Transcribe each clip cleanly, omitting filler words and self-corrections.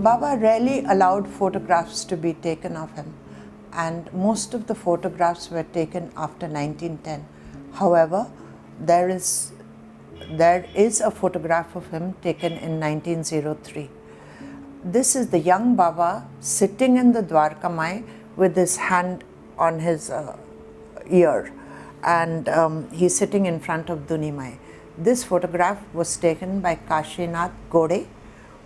Baba rarely allowed photographs to be taken of him, and most of the photographs were taken after 1910. However, there is a photograph of him taken in 1903. This is the young Baba sitting in the Dwarka Mai with his hand on his ear, and he's sitting in front of Duni Mai. This photograph was taken by Kashinath Gode,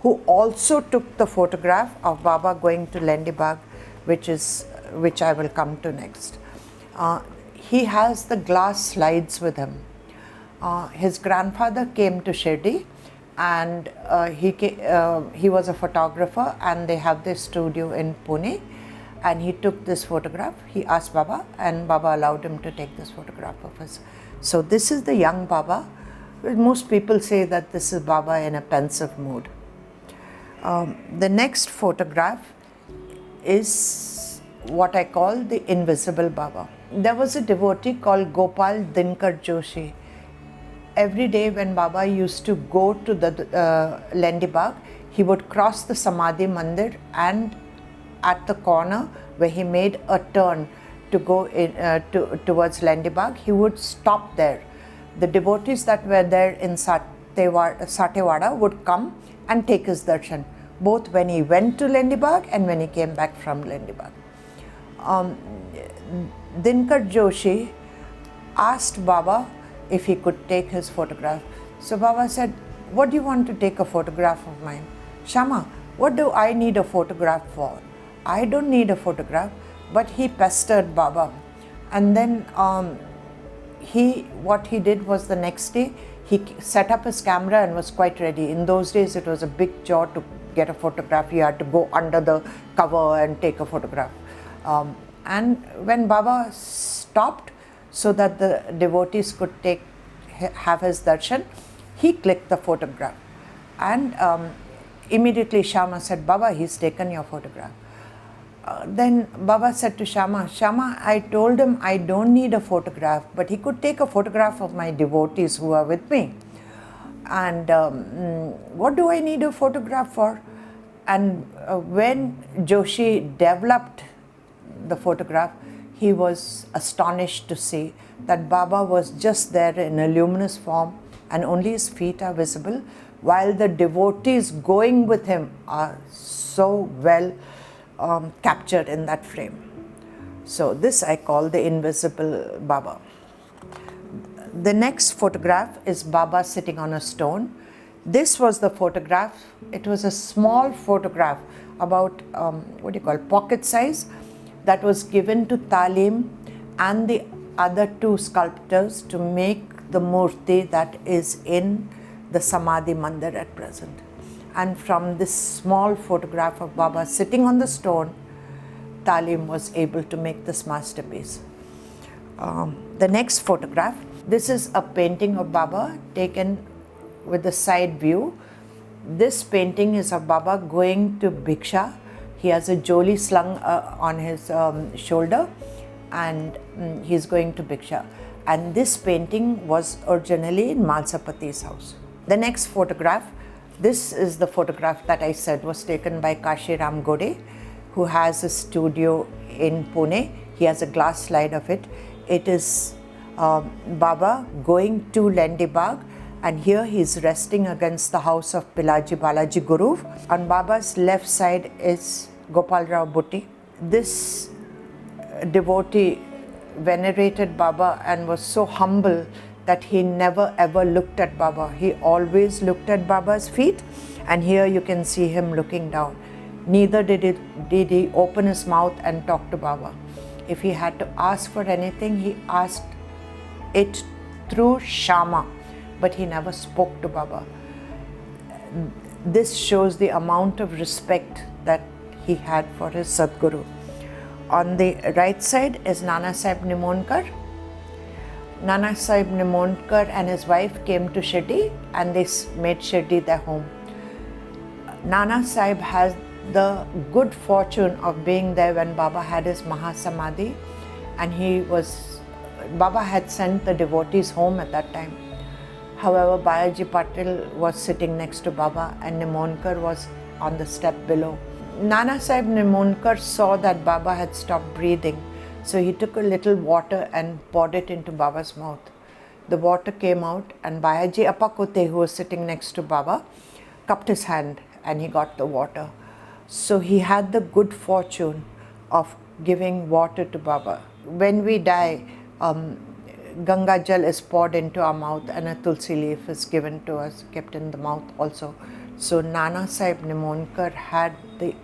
who also took the photograph of Baba going to Lendi Baug, which I will come to next. He has the glass slides with him. His grandfather came to Shirdi, and he was a photographer, and they have this studio in Pune, and he took this photograph. He asked Baba, and Baba allowed him to take this photograph of his. So this is the young Baba. Most people say that this is Baba in a pensive mood. The next photograph is what I call the Invisible Baba. There was a devotee called Gopal Dinkar Joshi. Every day when Baba used to go to the Lendi Baug, he would cross the Samadhi Mandir, and at the corner where he made a turn to go towards Lendi Baug, he would stop there. The devotees that were there in Satewada would come and take his darshan, both when he went to Lendi Baug and when he came back from Lendi Baug. Dinkar Joshi asked Baba if he could take his photograph. So Baba said, "What do you want to take a photograph of mine?" "Shama, what do I need a photograph for? I don't need a photograph." But he pestered Baba. And then what he did was, the next day, he set up his camera and was quite ready. In those days, it was a big chore to get a photograph. You had to go under the cover and take a photograph. And when Baba stopped so that the devotees could have his darshan, he clicked the photograph. And immediately Shama said, "Baba, he's taken your photograph." Then Baba said to Shama, "Shama, I told him I don't need a photograph, but he could take a photograph of my devotees who are with me. And what do I need a photograph for?" And when Joshi developed the photograph, he was astonished to see that Baba was just there in a luminous form, and only his feet are visible, while the devotees going with him are so well captured in that frame. So this I call the Invisible Baba. The next photograph is Baba sitting on a stone. This was the photograph. It was a small photograph, about pocket size, that was given to Talim and the other two sculptors to make the murti that is in the Samadhi Mandir at present. And from this small photograph of Baba sitting on the stone, Talim was able to make this masterpiece. The next photograph, this is a painting of Baba taken with the side view. This painting is of Baba going to Bhiksha. He has a joli slung on his shoulder, and he's going to Bhiksha. And this painting was originally in Malsapati's house. The next photograph, this is the photograph that I said was taken by Kashiram Gode, who has a studio in Pune. He has a glass slide of it. It is Baba going to Lendi Baug, and here he is resting against the house of Pilaji Balaji Guru. On Baba's left side is Gopal Rao Bhutti. This devotee venerated Baba and was so humble that he never ever looked at Baba. He always looked at Baba's feet, and here you can see him looking down. Neither did he open his mouth and talk to Baba. If he had to ask for anything, he asked it through Shama, but he never spoke to Baba. This shows the amount of respect that he had for his Sadguru. On the right side is Nana Sahib Nimonkar. Nana Sahib Nimonkar and his wife came to Shirdi, and they made Shirdi their home. Nana Sahib has the good fortune of being there when Baba had his Mahasamadhi, and Baba had sent the devotees home at that time. However, Bayaji Patil was sitting next to Baba, and Nimonkar was on the step below. Nana Sahib Nimonkar saw that Baba had stopped breathing, so he took a little water and poured it into Baba's mouth. The water came out, and Bayaji Apakote, who was sitting next to Baba, cupped his hand and he got the water. So he had the good fortune of giving water to Baba. When we die, Ganga Jal is poured into our mouth and a tulsi leaf is given to us, kept in the mouth also. So Nana Sahib Nimonkar had the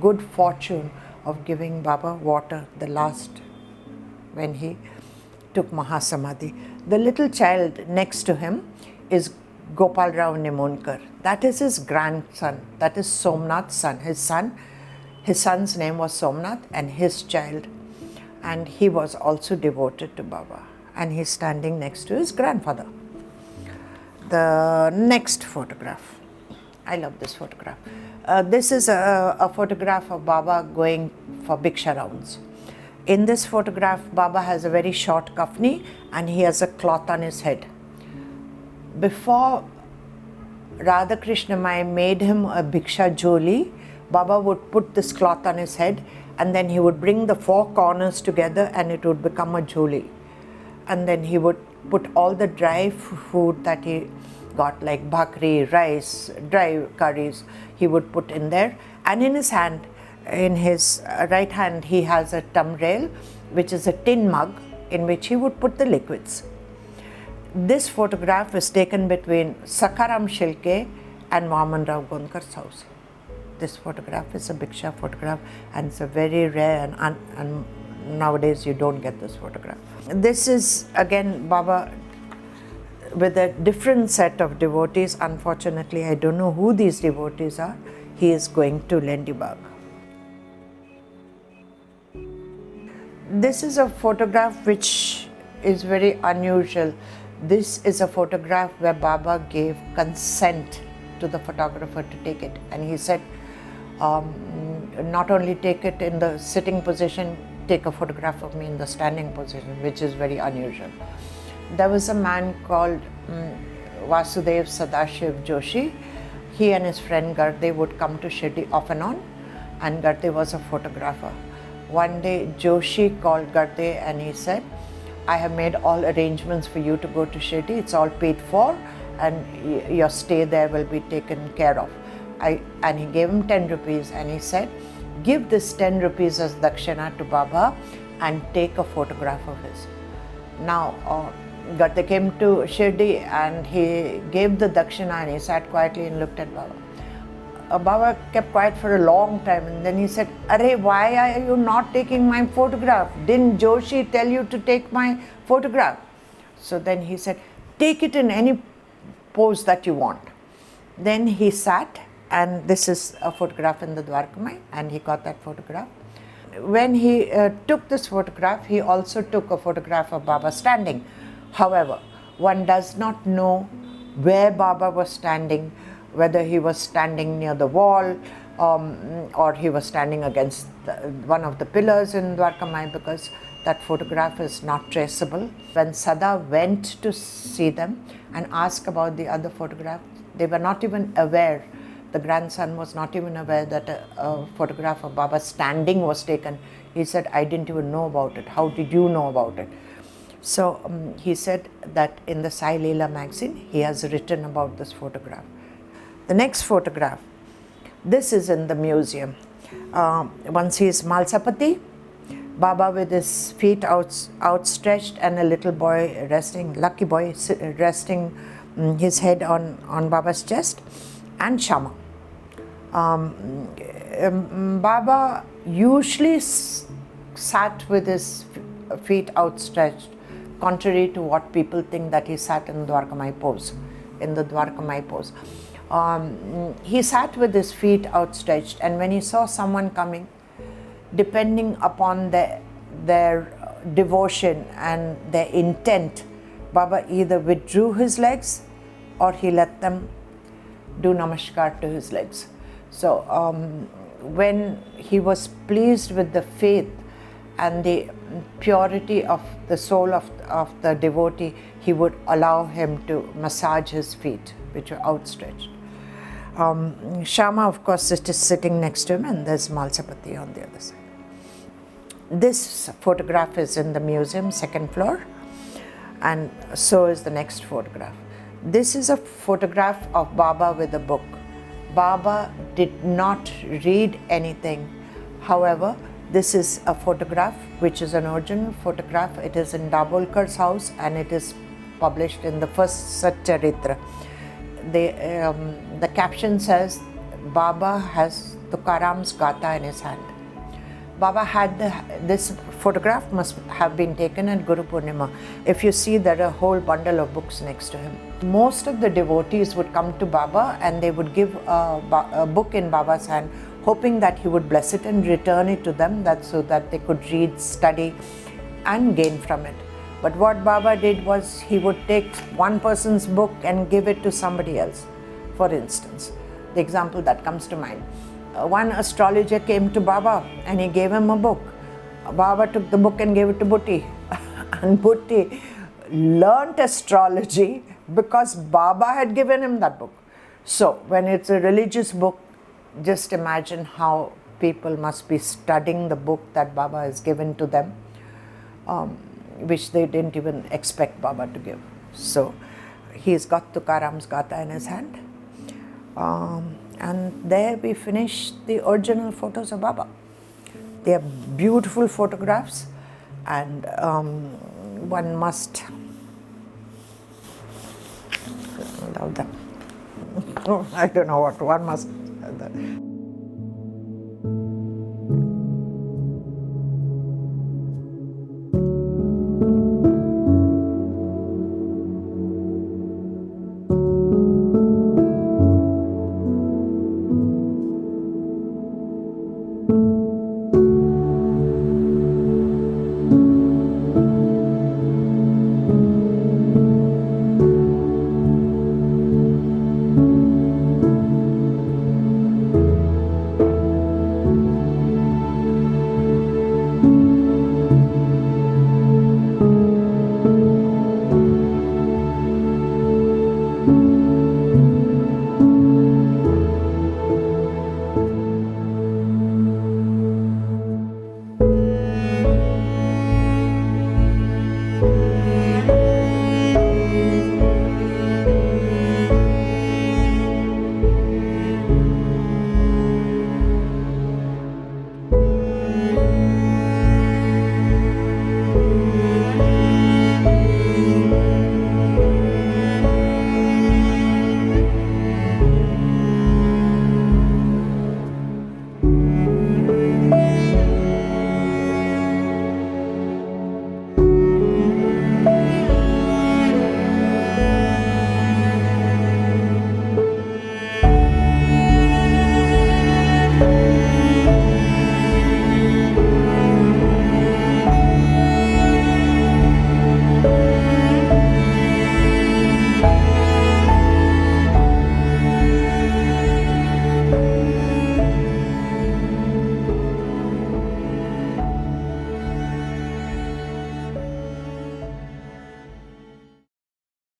good fortune of giving Baba water the last when he took Mahasamadhi. The little child next to him is Gopal Rao Nimonkar. That is his grandson. That is Somnath's son. His son's name was Somnath, and his child. And he was also devoted to Baba. And he's standing next to his grandfather. The next photograph. I love this photograph. This is a photograph of Baba going for Bhiksha rounds. In this photograph, Baba has a very short kafni and he has a cloth on his head. Before Radhakrishna Mai made him a Bhiksha Joli, Baba would put this cloth on his head and then he would bring the four corners together and it would become a Joli. And then he would put all the dry food that he got, like bhakri, rice, dry curries, he would put in there. And in his hand, in his right hand, he has a tamrail, which is a tin mug in which he would put the liquids. This photograph is taken between Sakaram Shilke and Vaman Rao Gonkar's house. This photograph is a Bhiksha photograph and it's a very rare and nowadays you don't get this photograph. This is again Baba with a different set of devotees. Unfortunately, I don't know who these devotees are. He is going to Lendi Baug. This is a photograph which is very unusual. This is a photograph where Baba gave consent to the photographer to take it, and he said not only take it in the sitting position, take a photograph of me in the standing position, which is very unusual. There was a man called Vasudev Sadashiv Joshi. He and his friend Garde would come to Shirdi off and on, and Garde was a photographer. One day Joshi called Garde and he said, I have made all arrangements for you to go to Shirdi. It's all paid for and your stay there will be taken care of. And he gave him 10 rupees and he said, give this 10 rupees as dakshina to Baba and take a photograph of his. Now, Garde came to Shirdi and he gave the dakshina and he sat quietly and looked at Baba. Baba kept quiet for a long time and then he said, Arey, why are you not taking my photograph? Didn't Joshi tell you to take my photograph? So then he said, take it in any pose that you want. Then he sat, and this is a photograph in the Dwarka Mai, and he got that photograph. When he took this photograph, he also took a photograph of Baba standing. However, one does not know where Baba was standing, whether he was standing near the wall or he was standing against one of the pillars in Dwarka Mai, because that photograph is not traceable. When Sada went to see them and asked about the other photograph, they were not even aware, the grandson was not even aware that a photograph of Baba standing was taken. He said, I didn't even know about it. How did you know about it? So he said that in the Sai Leela magazine, he has written about this photograph. The next photograph, this is in the museum. One sees Malsapati, Baba with his feet outstretched and a little boy resting, lucky boy resting his head on Baba's chest, and Shama. Baba usually sat with his feet outstretched, contrary to what people think that he sat in Dwarkamayee pose, in the Dwarkamayee pose. He sat with his feet outstretched, and when he saw someone coming, depending upon their devotion and their intent, Baba either withdrew his legs or he let them do namaskar to his legs. So when he was pleased with the faith and the purity of the soul of the devotee, he would allow him to massage his feet, which were outstretched. Shama, of course, is just sitting next to him, and there's Malsapati on the other side. This photograph is in the museum, second floor, and so is the next photograph. This is a photograph of Baba with a book. Baba did not read anything. However, this is a photograph which is an original photograph. It is in Dabholkar's house and it is published in the first Satcharitra. The caption says, Baba has Tukaram's Gata in his hand. Baba had this photograph must have been taken at Guru Purnima. If you see, there are a whole bundle of books next to him. Most of the devotees would come to Baba and they would give a book in Baba's hand, hoping that he would bless it and return it to them, so that they could read, study and gain from it. But what Baba did was he would take one person's book and give it to somebody else. For instance, the example that comes to mind. One astrologer came to Baba and he gave him a book. Baba took the book and gave it to Butti. And Butti learnt astrology because Baba had given him that book. So when it's a religious book, just imagine how people must be studying the book that Baba has given to them, which they didn't even expect Baba to give. So he's got Tukaram's Gata in his hand. And there we finish the original photos of Baba. They are beautiful photographs, and one must love them. I don't know what one must.